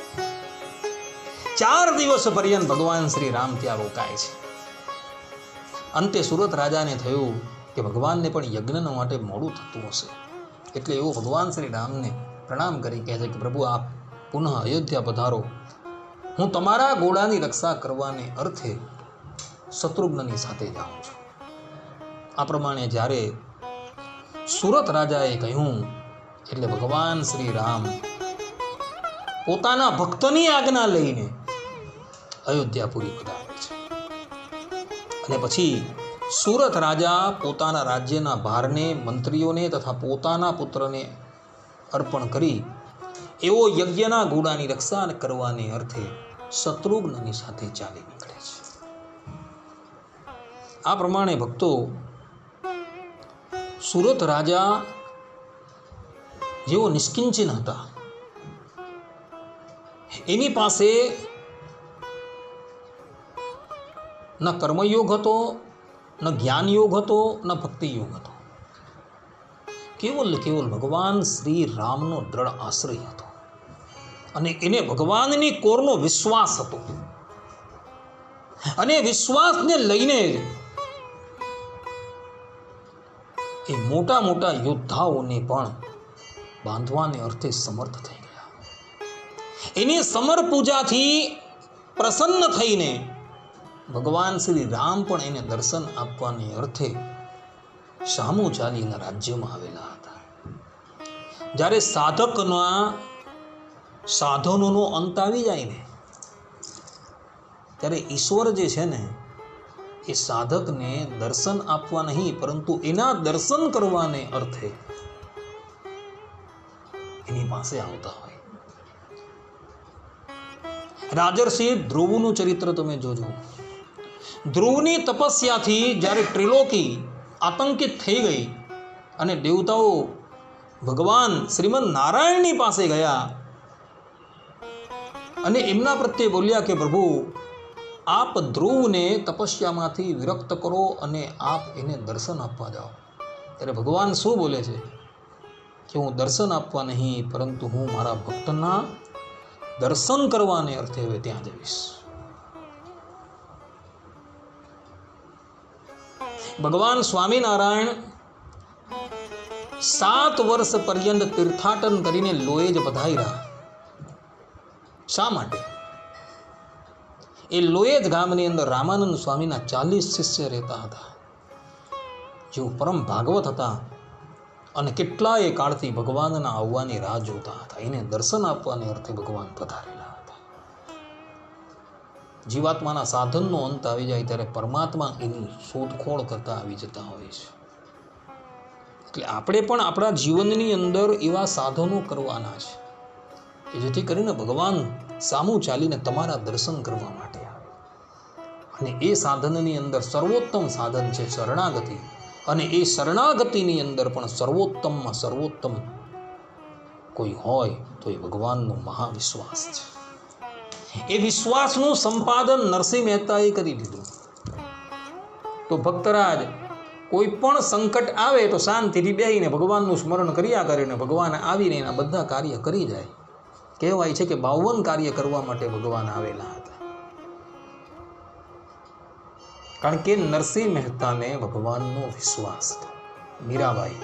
4 દિવસ પર્યંત ભગવાન શ્રી રામ ત્યાં રોકાય છે. અંતે સુરત રાજાને થયું કે ભગવાનને પણ યજ્ઞ માટે મોડું થતું હશે, એટલે એવો ભગવાન શ્રી રામને પ્રણામ કરી કહે છે કે પ્રભુ, આપ પુનઃ અયોધ્યા પધારો. હું તમારા ઘોડાની રક્ષા કરવાને અર્થે શત્રુઘ્નની સાથે જાઉં છું. આ પ્રમાણે જ્યારે સુરત રાજાએ કહ્યું એટલે ભગવાન શ્રી રામ પોતાના ભક્તની આજ્ઞા લઈને અયોધ્યાપુરી પધારે છે. અને પછી સુરત રાજા પોતાના રાજ્યના ભારને મંત્રીઓને તથા પોતાના પુત્રને અર્પણ કરી એવો યજ્ઞના ઘોડાની રક્ષા કરવાને અર્થે શત્રુઘ્નની સાથે ચાલી નીકળે છે. આ પ્રમાણે ભક્તો, સુરત રાજા જેઓ નિષ્કિંચન હતા, એની પાસે ન કર્મયોગ હતો, ન જ્ઞાનયોગ હતો, ન ભક્તિયોગ હતો. કેવલ ભગવાન શ્રી રામનો દ્રઢ આશ્રય હતો અને એને ભગવાનની કોરનો વિશ્વાસ હતો. અને વિશ્વાસને લઈને એ મોટા મોટા યોદ્ધાઓને પણ બાંધવાને અર્થે સમર્થ થઈ ગયા. એની સમર પૂજાથી પ્રસન્ન થઈને ભગવાન શ્રી રામ પણ એને દર્શન આપવાને અર્થે સામુ ચાલીના રાજ્યમાં આવેલા હતા. જ્યારે સાધકના સાધનોનો અંત આવી જાય ને ત્યારે ઈશ્વર જે છે ને એ સાધકને દર્શન આપવા નહીં, પરંતુ એના દર્શન કરવાને અર્થે એની પાસે આવતા હોય. રાજર્ષિ ધ્રુવનું ચરિત્ર તમે જોજો. ધ્રુવની તપસ્યાથી જ્યારે ત્રિલોકી આતંકિત થઈ ગઈ અને દેવતાઓ ભગવાન શ્રીમદ નારાયણની પાસે ગયા અને એમના પ્રત્યે બોલ્યા કે પ્રભુ, આપ ધ્રુવને તપસ્યામાંથી વિરક્ત કરો અને આપ એને દર્શન આપવા જાઓ. ત્યારે ભગવાન શું બોલે છે કે હું દર્શન આપવા નહીં, પરંતુ હું મારા ભક્તના દર્શન કરવાને અર્થે હવે ત્યાં જઈશ. ભગવાન સ્વામિનારાયણ 7 વર્ષ પર્યંત તીર્થાટન કરીને લોએજ પધાર્યા. શા માટે? એ લોએજ ગામની અંદર રામાનંદ સ્વામીના 40 શિષ્ય રહેતા હતા, જેઓ પરમ ભાગવત હતા અને કેટલાય કાળથી ભગવાનના આવવાની રાહ જોતા હતા. એને દર્શન આપવાને અર્થે ભગવાન પધારેલા હતા. જીવાત્માના સાધનનો અંત આવી જાય ત્યારે પરમાત્મા એની શોધખોળ કરતા આવી જતા હોય છે. એટલે આપણે પણ આપણા જીવનની અંદર એવા સાધનો કરવાના છે કે જેથી કરીને ભગવાન સામું ચાલીને તમારા દર્શન કરવા માટે આવે. અને એ સાધનની અંદર સર્વોત્તમ સાધન છે શરણાગતિ. અને એ શરણાગતિની અંદર પણ સર્વોત્તમમાં સર્વોત્તમ કોઈ હોય તો એ ભગવાનનો મહાવિશ્વાસ છે. એ વિશ્વાસનું સંપાદન નરસિંહ મહેતાએ કરી દીધું. તો ભક્તરાજ કોઈ પણ સંકટ આવે તો શાંતિથી બેહીને ભગવાનનું સ્મરણ કર્યા કરે ને ભગવાન આવીને એના બધા કાર્ય કરી જાય. કહેવાય છે કે 52 કાર્ય કરવા માટે ભગવાન આવેલા હતા. કારણ કે નરસિંહ મહેતાને ભગવાનનો વિશ્વાસ હતો. મીરાબાઈ,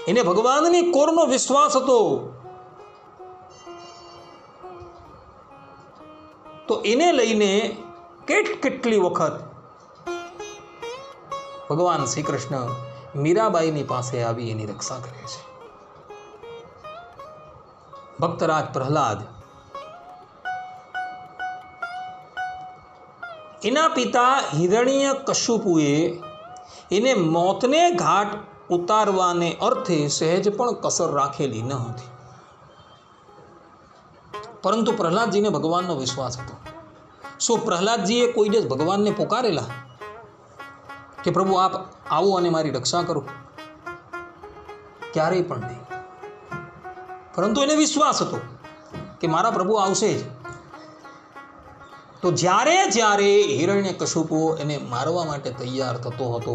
એને ભગવાનની કોરનો વિશ્વાસ હતો. તો એને લઈને કેટલી વખત ભગવાન શ્રી કૃષ્ણ મીરાબાઈની પાસે આવી એની રક્ષા કરે છે. ભક્તરાજ પ્રહલાદ, એના પિતા હિરણ્યકશ્યપુએ એને મોતને ઘાટ ઉતારવાને અર્થે સહેજ પણ કસર રાખેલી ન હતી. પરંતુ પ્રહલાદજીને ભગવાનનો વિશ્વાસ હતો. શું પ્રહલાદજીએ કોઈ દિવસ ભગવાનને પુકારેલા કે પ્રભુ આપ આવો અને મારી રક્ષા કરો? ક્યારેય પણ નહીં. પરંતુ એને વિશ્વાસ હતો કે મારા પ્રભુ આવશે જ. તો જ્યારે જ્યારે હિરણ્યકશ્યપુ એને મારવા માટે તૈયાર થતો હતો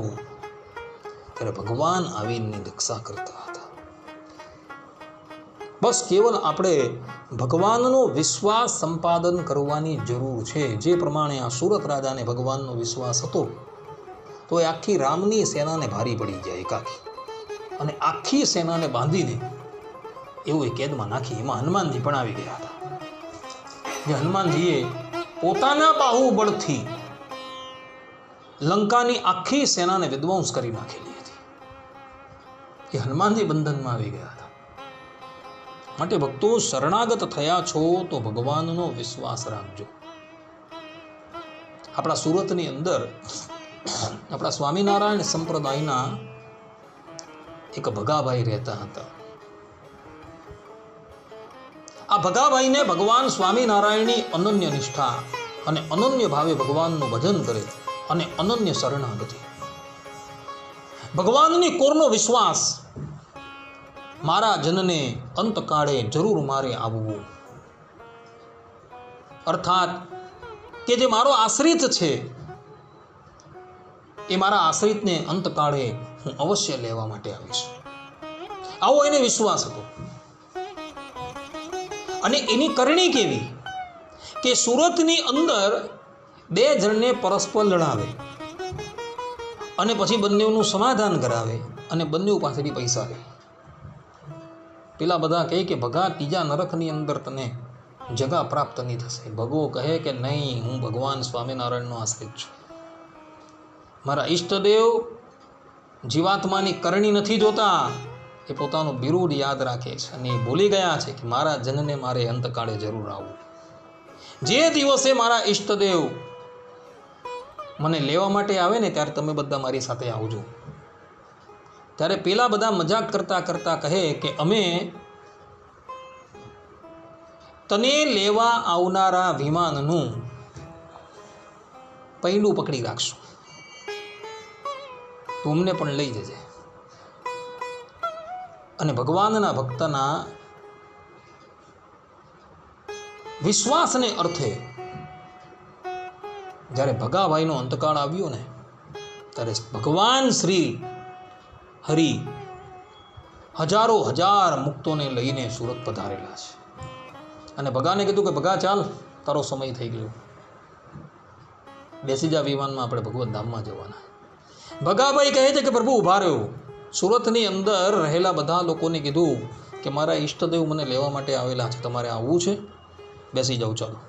ત્યારે ભગવાન આવીને રક્ષા કરતા હતા. બસ કેવલ આપણે ભગવાનનો વિશ્વાસ સંપાદન કરવાની જરૂર છે. જે પ્રમાણે આ સુરત રાજાને ભગવાનનો વિશ્વાસ હતો તો એ આખી રામની સેનાને ભારી પડી જાય એકાકી, અને આખી સેનાને બાંધીને એવું એ કેદમાં નાખી. એમાં હનુમાનજી પણ આવી ગયા હતા. જે હનુમાનજીએ પોતાના બાહુબળથી લંકાની આખી સેનાને વિધ્વંસ કરી નાખેલી હતી. એ હનુમાનજી બંધનમાં આવી ગયા હતા. માટે ભક્તો, શરણાગત થયા છો તો ભગવાનનો વિશ્વાસ રાખજો. આપણા સુરતની અંદર આપણા સ્વામિનારાયણ સંપ્રદાયના એક ભગાભાઈ રહેતા હતા. આ ભગાભાઈને ભગવાન સ્વામિનારાયણની અનન્ય નિષ્ઠા અને અનન્ય ભાવે ભગવાનનું ભજન કરે અને અનન્ય શરણાગતિ, ભગવાનની કોરનો વિશ્વાસ, મારા જનને અંતકાળે જરૂર મારે આવવું. અર્થાત કે જે મારો આશ્રિત છે એ મારા આશ્રિતને અંતકાળે હું અવશ્ય લેવા માટે આવીશ. આવો એને વિશ્વાસ હતો. અને એની કરણી કેવી કે સુરતની અંદર 2 જણને પરસ્પર લડાવે અને પછી બંનેનું સમાધાન કરાવે અને બંને પાસેથી પૈસા લે. પેલા બધા કહે કે ભગા, ત્રીજા નરકની અંદર તને જગા પ્રાપ્ત નહીં થશે. ભગવો કહે કે નહીં, હું ભગવાન સ્વામિનારાયણનો આશ્રિત છું. મારા ઈષ્ટદેવ જીવાત્માની કરણી નથી જોતા, એ પોતાનું બિરુદ યાદ રાખે છે અને એ ભૂલી ગયા છે કે મારા જનને મારે અંતકાળે જરૂર આવવું. જે દિવસે મારા ઈષ્ટદેવ મને લેવા માટે આવે ને ત્યારે તમે બધા મારી સાથે આવજો. ત્યારે પેલા બધા મજાક કરતા કરતા કહે કે અમે તને લેવા આવનારા વિમાનનું પૈડું પકડી રાખશું, તું અમને પણ લઈ જજે. અને ભગવાનના ભક્તના વિશ્વાસને અર્થે જ્યારે ભગાભાઈનો અંતકાળ આવ્યો ને ત્યારે ભગવાન શ્રી હરિ હજારો હજાર મુક્તોને લઈને સુરત પધારેલા છે. અને ભગાને કીધું કે ભગા ચાલ, તારો સમય થઈ ગયો, બેસી જા વિમાનમાં, આપણે ભગવત ધામમાં જવાના. ભગાભાઈ કહે છે કે પ્રભુ ઊભા રહ્યો. સુરતની અંદર રહેલા બધા લોકોને કીધું કે મારા ઈષ્ટદેવ મને લેવા માટે આવેલા છે, તમારે આવવું છે, બેસી જાઓ ચાલો.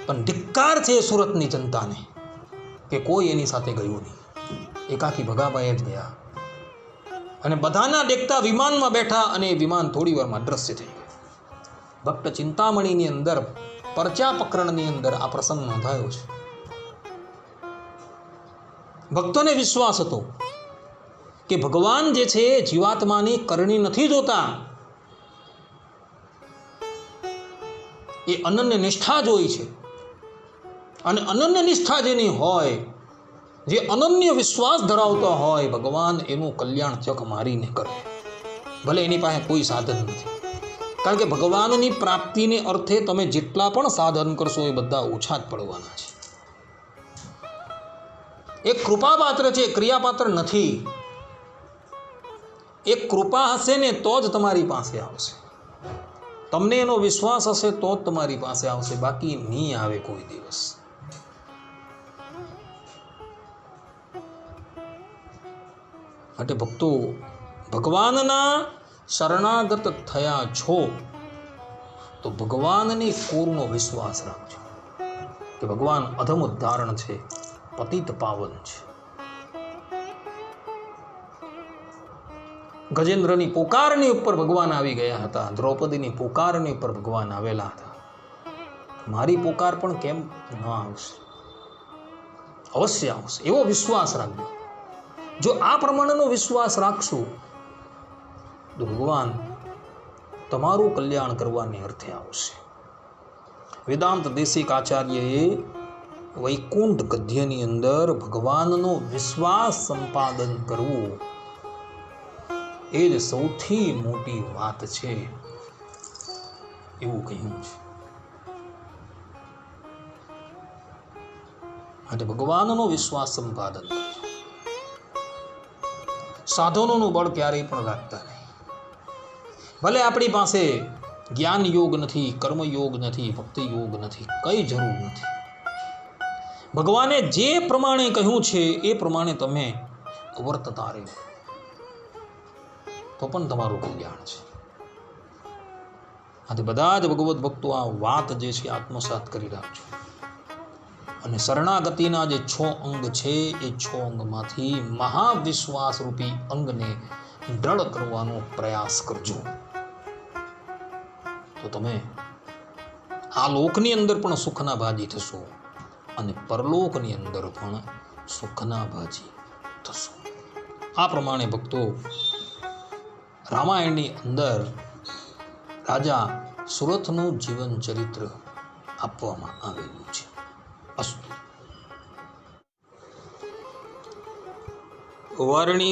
પણ ધિક્કાર છે સુરતની જનતાને કે કોઈ એની સાથે ગયું નહીં, એકાકી ભગાભાઈ જ ગયા. અને બધાના દેખતા વિમાનમાં બેઠા અને એ વિમાન થોડી વારમાં દ્રશ્ય થઈ ગયું. ભક્ત ચિંતામણીની અંદર પરચા પ્રકરણની અંદર આ પ્રસંગ નોંધાયો છે. ભક્તોને વિશ્વાસ હતો કે ભગવાન જે છે જીવાત્માની કરણી નથી જોતા, એ અનન્ય નિષ્ઠા જોઈ છે. અને અનન્ય નિષ્ઠા જેની હોય, જે અનન્ય વિશ્વાસ ધરાવતો હોય, ભગવાન એનું કલ્યાણ ચક મારીને કરે, ભલે એની પાસે કોઈ સાધન નથી. કારણ કે ભગવાનની પ્રાપ્તિને અર્થે તમે જેટલા પણ સાધન કરશો એ બધા ઓછા જ પડવાના છે. એક કૃપાપાત્ર છે, ક્રિયાપાત્ર નથી. એક કૃપા હશે ને તો જ તમારી પાસે આવશે, તમને એનો વિશ્વાસ હશે તો જ તમારી પાસે આવશે, બાકી નહીં આવે કોઈ દિવસ. માટે ભક્તો, ભગવાનના શરણાગત થયા છો તો ભગવાનની પૂર્ણ વિશ્વાસ રાખજો કે ભગવાન અધમ ઉદ્ધારણ છે, પતિત પાવન છે. ગજેન્દ્રની પોકારની ઉપર ભગવાન આવી ગયા હતા, દ્રૌપદીની પોકારની ઉપર ભગવાન આવેલા હતા. મારી પોકાર પણ કેમ ન આવશે? અવશ્ય આવશે, એવો વિશ્વાસ રાખજો. જો આ પ્રમાણેનો વિશ્વાસ રાખશું તો ભગવાન તમારું કલ્યાણ કરવાને અર્થે આવશે. વેદાંત દેશિક આચાર્યએ વૈકુંઠ ગદ્યની અંદર ભગવાનનો વિશ્વાસ સંપાદન કરવું એ જ સૌથી મોટી વાત છે એવું કહ્યું છે. માટે ભગવાનનો વિશ્વાસ સંપાદન કરજો. સાધનોનું બળ ક્યારેય પણ રાખતા નહીં. ભલે આપણી પાસે જ્ઞાન યોગ નથી, કર્મ યોગ નથી, ભક્તિ યોગ નથી, કઈ જરૂર નથી. ભગવાને જે પ્રમાણે કહ્યું છે એ પ્રમાણે તમે વર્તતા રહેવું તો પણ તમારું કલ્યાણ છે. આથી બધા જ ભગવત ભક્તો આ વાત જે છે આત્મસાત કરી રાખજો. અને શરણાગતિના જે 6 અંગ છે એ 6 અંગમાંથી મહાવિશ્વાસ રૂપી અંગને દ્રઢ કરવાનો પ્રયાસ કરજો. તો તમે આ લોકની અંદર પણ સુખના ભાજી થશો અને પરલોકની અંદર પણ સુખના ભાજી થશો. આ પ્રમાણે ભક્તો રામાયણની અંદર રાજા સુરથનું જીવન ચરિત્ર આપવામાં આવેલું છે. અસ્તુ. વારણી